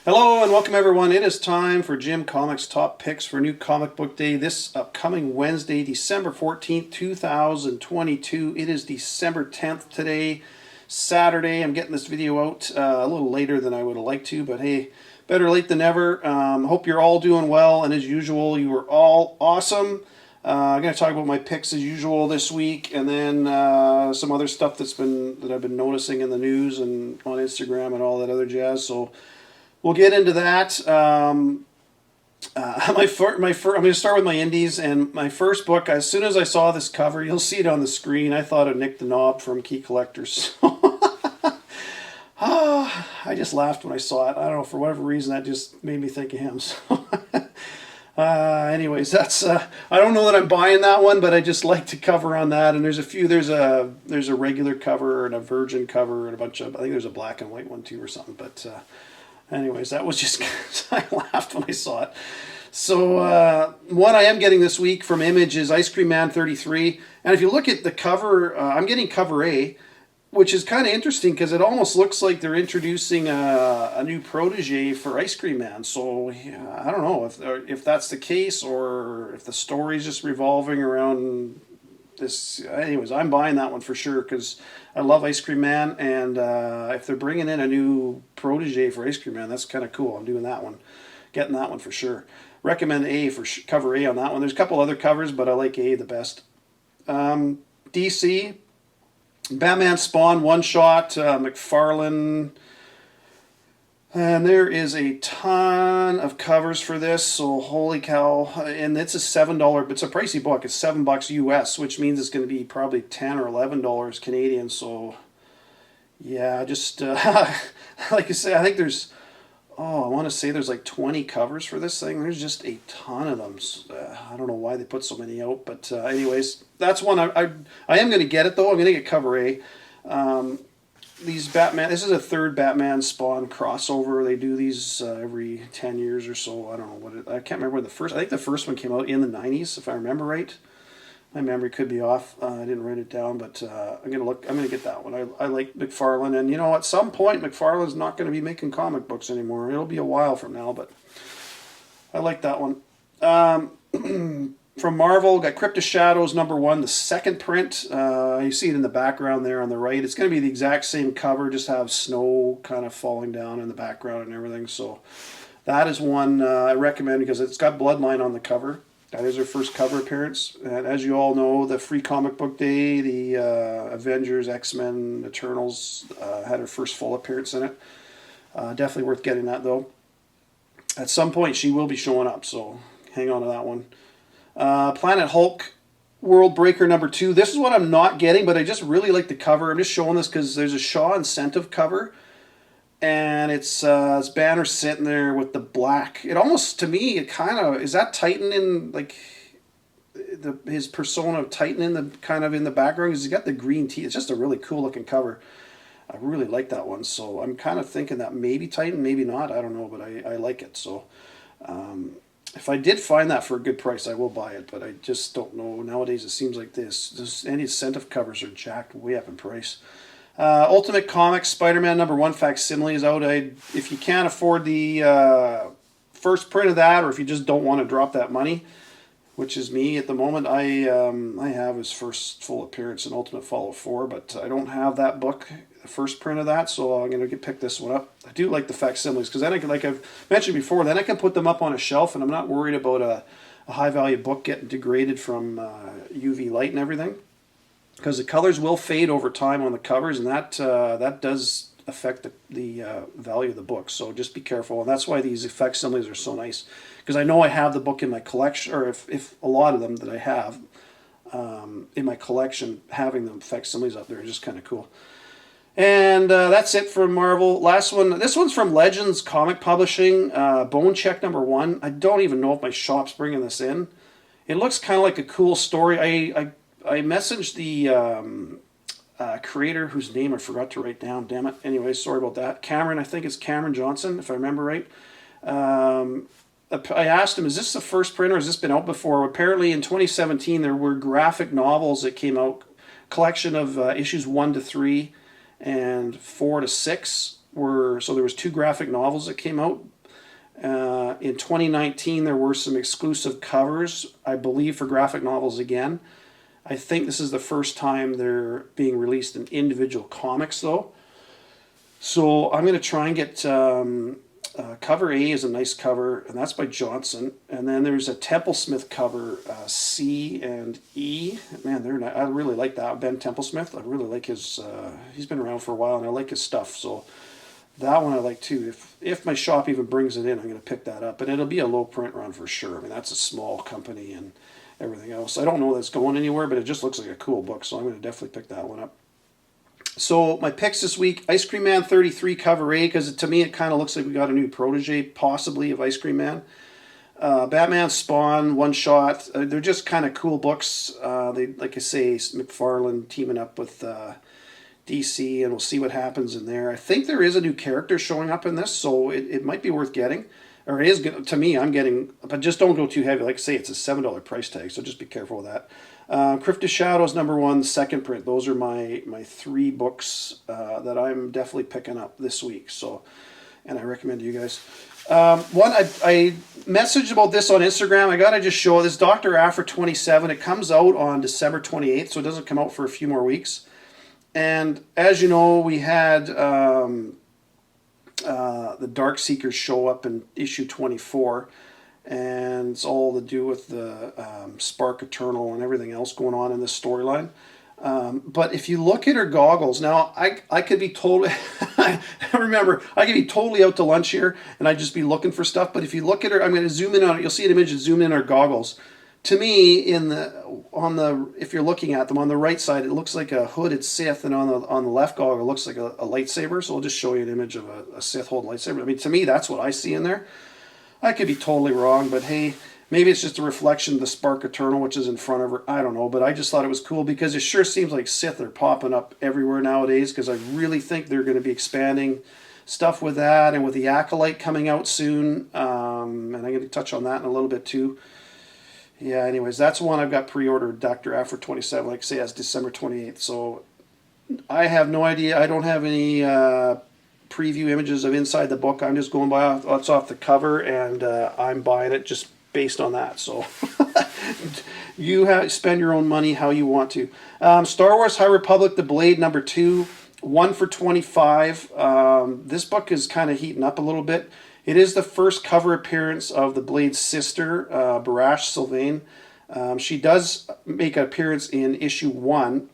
Hello and welcome everyone. It is time for Jim Comics Top Picks for New Comic Book Day this upcoming Wednesday, December 14th, 2022. It is December 10th today, Saturday. I'm getting this video out a little later than I would have liked to, but hey, better late than never. Hope you're all doing well, and as usual, you are all awesome. I'm going to talk about my picks as usual this week, and then some other stuff that I've been noticing in the news and on Instagram and all that other jazz. So we'll get into that. I'm going to start with my indies, and my first book. As soon as I saw this cover, you'll see it on the screen. I thought of Nick the Knob from Key Collectors. I just laughed when I saw it. I don't know, for whatever reason, that just made me think of him. So, anyways, that's I don't know that I'm buying that one, but I just like the cover on that. And there's a few. There's a regular cover and a virgin cover and a bunch of. I think there's a black and white one too or something, but. Anyways, that was just, I laughed when I saw it. So one I am getting this week from Image is Ice Cream Man 33. And if you look at the cover, I'm getting cover A, which is kind of interesting because it almost looks like they're introducing a new protege for Ice Cream Man. So yeah, I don't know if that's the case or if the story's just revolving around this. Anyways, I'm buying that one for sure because I love Ice Cream Man, and if they're bringing in a new protege for Ice Cream Man, that's kind of cool. I'm doing that one, getting that one for sure. Recommend A for cover A on that one. There's a couple other covers, but I like A the best. DC, Batman Spawn one shot, McFarlane. And there is a ton of covers for this, so holy cow! And it's a $7. It's a pricey book. It's $7 US, which means it's going to be probably $10 or $11 Canadian. So, yeah, just like I say, I think there's. Oh, I want to say there's like 20 covers for this thing. There's just a ton of them. I don't know why they put so many out, but anyways, that's one I am going to get it though. I'm going to get cover A. These Batman, this is a third Batman Spawn crossover. They do these every 10 years or so. I don't know what I can't remember the first. I think the first one came out in the 90s, if I remember right. My memory could be off. I didn't write it down, but I'm gonna get that one. I like McFarlane, and at some point McFarlane's not going to be making comic books anymore. It'll be a while from now, but I like that one. From Marvel, got Crypt of Shadows #1, the second print. You see it in the background there on the right. It's going to be the exact same cover, just have snow kind of falling down in the background and everything. So that is one I recommend because it's got Bloodline on the cover. That is her first cover appearance. And as you all know, the Free Comic Book Day, the Avengers, X-Men, Eternals had her first full appearance in it. Definitely worth getting that though. At some point she will be showing up, so hang on to that one. Planet Hulk World Breaker #2. This is what I'm not getting, but I just really like the cover. I'm just showing this because there's a Shaw incentive cover, and it's Banner sitting there with the black. It almost, to me, it kind of is that Titan in like his persona of Titan in the kind of in the background because he's got the green teeth. It's just a really cool looking cover. I really like that one, so I'm kind of thinking that maybe Titan, maybe not. I don't know, but I like it. So. If I did find that for a good price, I will buy it, but I just don't know. Nowadays, it seems like any incentive covers are jacked way up in price. Ultimate Comics, Spider-Man #1 facsimile is out. If you can't afford the first print of that, or if you just don't want to drop that money, which is me at the moment, I have his first full appearance in Ultimate Fallout 4, but I don't have that book, the first print of that, so I'm going to pick this one up. I do like the facsimiles, because then I can, like I've mentioned before, then I can put them up on a shelf, and I'm not worried about a high-value book getting degraded from UV light and everything, because the colors will fade over time on the covers, and that does affect the value of the book, so just be careful. And that's why these facsimiles are so nice, because I know I have the book in my collection, or if a lot of them that I have in my collection, having them facsimiles up there is just kind of cool. And that's it for Marvel. Last one, this one's from Legends Comic Publishing, Bone Check #1. I don't even know if my shop's bringing this in. It looks kind of like a cool story. I messaged the creator whose name I forgot to write down, damn it. Anyway, sorry about that. Cameron, I think it's Cameron Johnson, if I remember right. I asked him, is this the first print or has this been out before? Apparently in 2017 there were graphic novels that came out, collection of issues 1 to 3 and 4 to 6 were, so there was 2 graphic novels that came out In 2019, there were some exclusive covers, I believe, for graphic novels again. I think this is the first time they're being released in individual comics, though. So I'm going to try and get cover A is a nice cover, and that's by Johnson. And then there's a Templesmith cover, C and E. Man, they're not, I really like that. Ben Templesmith, I really like his. He's been around for a while, and I like his stuff. So that one I like too. If my shop even brings it in, I'm going to pick that up. And it'll be a low print run for sure. I mean, that's a small company and everything else. I don't know that it's going anywhere, but it just looks like a cool book, so I'm going to definitely pick that one up. So my picks this week, Ice Cream Man 33 cover A, because to me it kind of looks like we got a new protege, possibly, of Ice Cream Man. Batman Spawn, One Shot, they're just kind of cool books. They, like I say, McFarlane teaming up with DC, and we'll see what happens in there. I think there is a new character showing up in this, so it might be worth getting. Or it is, to me, I'm getting, but just don't go too heavy. Like I say, it's a $7 price tag, so just be careful with that. Crypt of Shadows #1, the second print. Those are my 3 books that I'm definitely picking up this week. So, and I recommend to you guys. One, I messaged about this on Instagram. I gotta just show this Dr. Afra 27. It comes out on December 28th, so it doesn't come out for a few more weeks. And as you know, we had the Dark Seekers show up in issue 24, and it's all to do with the Spark Eternal and everything else going on in this storyline. But if you look at her goggles, now I could be totally, remember, I could be totally out to lunch here and I'd just be looking for stuff. But if you look at her, I'm going to zoom in on it. You'll see an image and zoom in her goggles. To me, if you're looking at them on the right side, it looks like a hooded Sith, and on the left goggle it looks like a lightsaber. So I'll just show you an image of a Sith holding a lightsaber. I mean, to me, that's what I see in there. I could be totally wrong, but hey, maybe it's just a reflection of the Spark Eternal, which is in front of her. I don't know, but I just thought it was cool because it sure seems like Sith are popping up everywhere nowadays, because I really think they're going to be expanding stuff with that, and with the Acolyte coming out soon. And I'm going to touch on that in a little bit too. Yeah, anyways, that's one I've got pre-ordered, Dr. Afra 27, like I say, that's December 28th. So I have no idea. I don't have any preview images of inside the book. I'm just going by what's off the cover, and I'm buying it just based on that. So you spend your own money how you want to. Star Wars High Republic, The Blade #2, 1 for $25. This book is kind of heating up a little bit. It is the first cover appearance of the Blade's sister, Barash Sylvain. She does make an appearance in issue 1,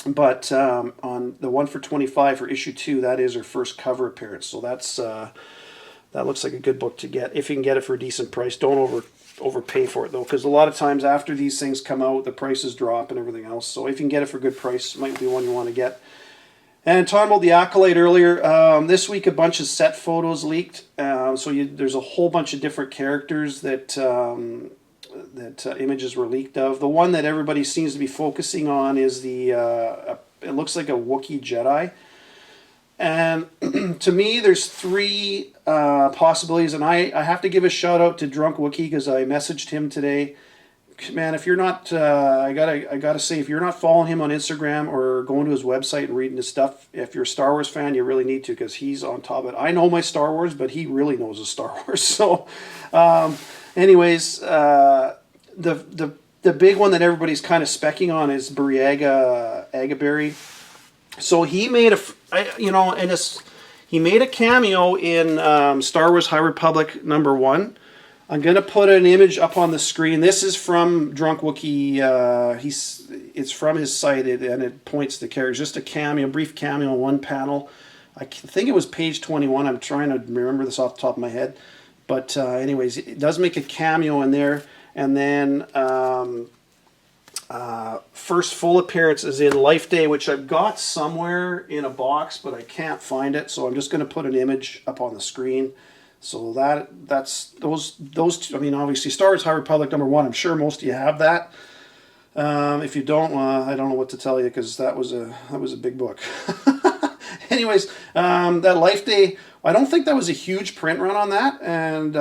but on the 1 for $25 for issue 2, that is her first cover appearance. So that looks like a good book to get if you can get it for a decent price. Don't overpay for it though, because a lot of times after these things come out, the prices drop and everything else. So if you can get it for a good price, it might be one you want to get. And talking about the Acolyte earlier, this week a bunch of set photos leaked. There's a whole bunch of different characters that images were leaked of. The one that everybody seems to be focusing on is it looks like a Wookiee Jedi. And to me, there's 3 possibilities, and I have to give a shout out to Drunk Wookiee because I messaged him today. Man, if you're not, I gotta say, if you're not following him on Instagram or going to his website and reading his stuff, if you're a Star Wars fan, you really need to, because he's on top of it. I know my Star Wars, but he really knows his Star Wars. So, anyways, the big one that everybody's kind of specking on is Burryaga Agaberry. So he made he made a cameo in Star Wars High Republic #1. I'm going to put an image up on the screen. This is from Drunk Wookiee. It's from his site, and it points to the characters. Just a cameo, brief cameo on one panel. I think it was page 21. I'm trying to remember this off the top of my head. But anyways, it does make a cameo in there. And then first full appearance is in Life Day, which I've got somewhere in a box, but I can't find it. So I'm just going to put an image up on the screen. So that's those two. I mean, obviously, Star Wars High Republic #1. I'm sure most of you have that. If you don't, I don't know what to tell you, because that was a big book. Anyways, that Life Day, I don't think that was a huge print run on that, and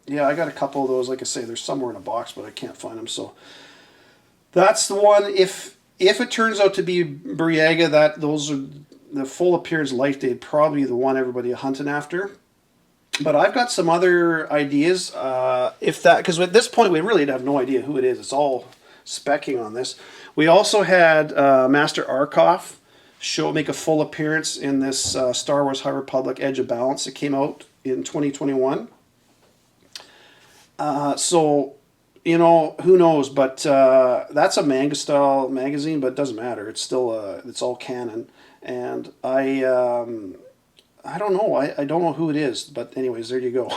yeah, I got a couple of those. Like I say, they're somewhere in a box, but I can't find them. So that's the one. If it turns out to be Burryaga, those are the full appearance Life Day, probably the one everybody hunting after. But I've got some other ideas. If that, because at this point we really have no idea who it is. It's all specking on this. We also had Master Arkoff make a full appearance in this Star Wars High Republic Edge of Balance that came out in 2021. So, you know, who knows? But that's a manga style magazine, but it doesn't matter. It's still it's all canon, and I don't know. I don't know who it is, but anyways, there you go.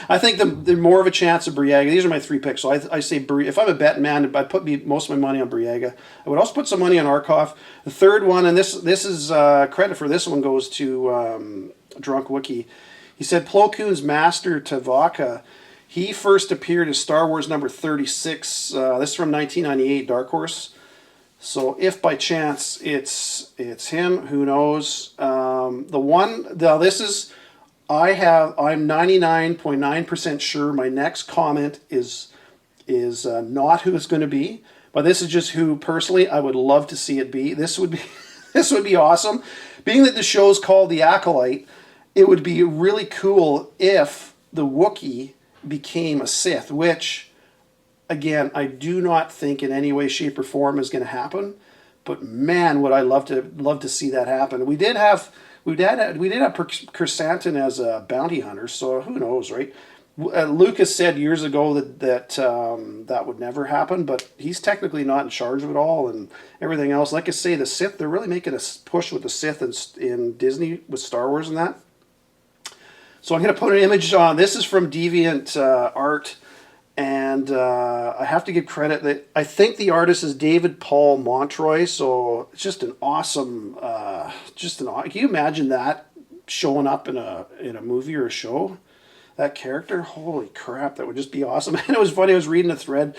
I think the more of a chance of Briega. These are my 3 picks. So I say if I'm a betting man, I'd put most of my money on Briega. I would also put some money on Arkoff. The third one, and this is credit for this one goes to Drunk Wookie. He said Plo Koon's master Tavaka. He first appeared as Star Wars number 36. This is from 1998, Dark Horse. So if by chance it's him, who knows? I'm 99.9% sure my next comment is not who it's going to be, but this is just who personally I would love to see it be. This would be this would be awesome. Being that the show's called The Acolyte, it would be really cool if the Wookiee became a Sith, which again, I do not think in any way, shape, or form is going to happen. But man, would I love to see that happen. We did have Chrysanthemum as a bounty hunter, so who knows, right? Lucas said years ago that would never happen, but he's technically not in charge of it all and everything else. Like I say, the Sith, they're really making a push with the Sith in Disney with Star Wars and that. So I'm going to put an image on. This is from Deviant Art. And I have to give credit that I think the artist is David Paul Montroy, so it's just an awesome, can you imagine that showing up in a movie or a show? That character, holy crap, that would just be awesome. And it was funny. I was reading a thread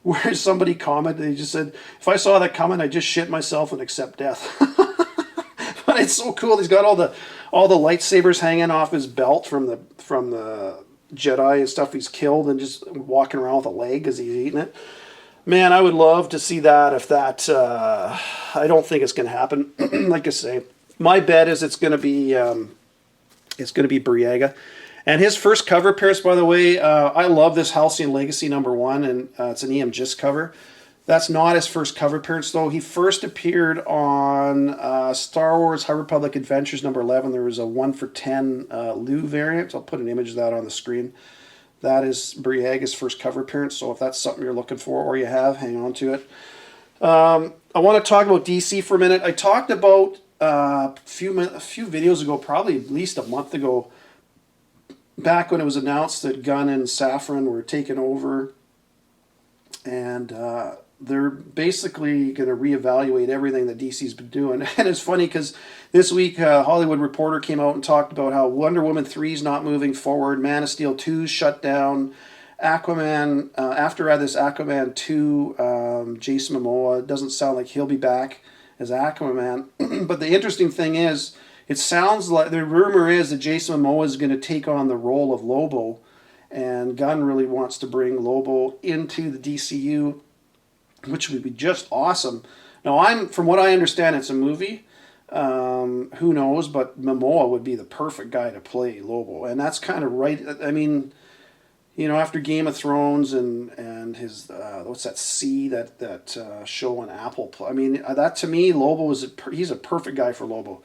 where somebody commented. They just said, "If I saw that coming, I'd just shit myself and accept death." But it's so cool. He's got all the lightsabers hanging off his belt from the Jedi and stuff he's killed, and just walking around with a leg as he's eating it. Man, I would love to see that. If that, I don't think it's going to happen. Like I say, my bet is it's going to be Briega, and his first cover appearance. By the way, I love this Halcyon Legacy #1, and it's an EM Gist cover. That's not his first cover appearance, though. He first appeared on Star Wars High Republic Adventures #11. There was a 1 for 10 Lou variant. I'll put an image of that on the screen. That is Briega's first cover appearance, so if that's something you're looking for or you have, hang on to it. I want to talk about DC for a minute. I talked about a few videos ago, probably at least a month ago, back when it was announced that Gunn and Safran were taking over, and they're basically going to reevaluate everything that DC's been doing. And it's funny because this week Hollywood Reporter came out and talked about how Wonder Woman 3 is not moving forward, Man of Steel 2 shut down, Aquaman, after this Aquaman 2, Jason Momoa, it doesn't sound like he'll be back as Aquaman. But the interesting thing is, it sounds like, the rumor is that Jason Momoa is going to take on the role of Lobo, and Gunn really wants to bring Lobo into the DCU, which would be just awesome. Now, from what I understand, it's a movie. Who knows? But Momoa would be the perfect guy to play Lobo, and that's kind of right. I mean, you know, after Game of Thrones and his what's that show on Apple? I mean, that to me, Lobo he's a perfect guy for Lobo.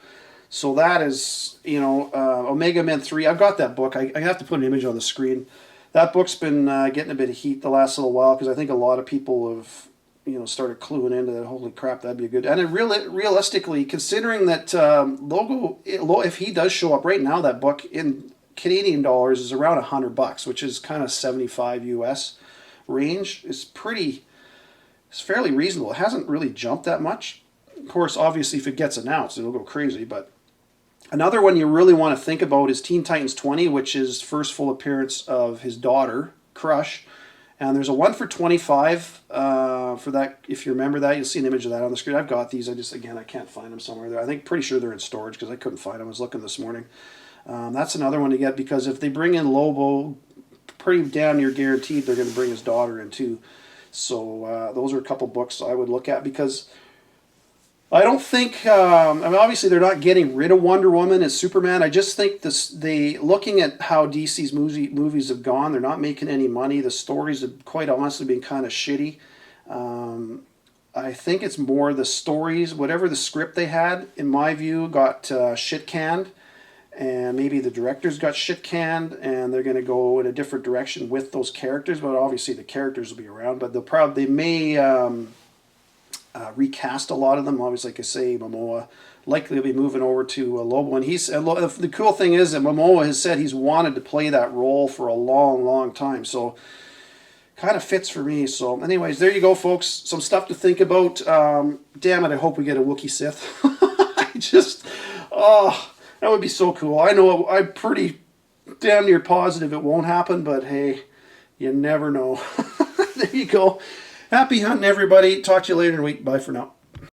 So that is, you know, Omega Men 3. I've got that book. I have to put an image on the screen. That book's been getting a bit of heat the last little while because I think a lot of people have, you know, started cluing into that. Holy crap, that'd be a good. And realistically, considering that Logo, if he does show up right now, that book in Canadian dollars is around $100, which is kind of 75 US range. It's fairly reasonable. It hasn't really jumped that much. Of course, obviously, if it gets announced, it'll go crazy. But another one you really want to think about is Teen Titans 20, which is first full appearance of his daughter, Crush. And there's a 1 for 25 for that. If you remember that, you'll see an image of that on the screen. I've got these. I can't find them somewhere there. Pretty sure they're in storage because I couldn't find them. I was looking this morning. That's another one to get because if they bring in Lobo, pretty damn near guaranteed they're going to bring his daughter in too. So those are a couple books I would look at because I don't think. I mean, obviously, they're not getting rid of Wonder Woman as Superman. I just think this. Looking at how DC's movies have gone, they're not making any money. The stories have, quite honestly, been kind of shitty. I think it's more the stories, whatever the script they had, in my view, got shit canned, and maybe the directors got shit canned, and they're going to go in a different direction with those characters. But obviously, the characters will be around. But they may. Recast a lot of them. Obviously, like I say, Momoa likely will be moving over to Lobo. And the cool thing is that Momoa has said he's wanted to play that role for a long, long time. So kind of fits for me. So anyways, there you go, folks. Some stuff to think about. Damn it, I hope we get a Wookiee Sith. I just, oh, that would be so cool. I know I'm pretty damn near positive it won't happen, but hey, you never know. There you go. Happy hunting, everybody. Talk to you later in the week. Bye for now.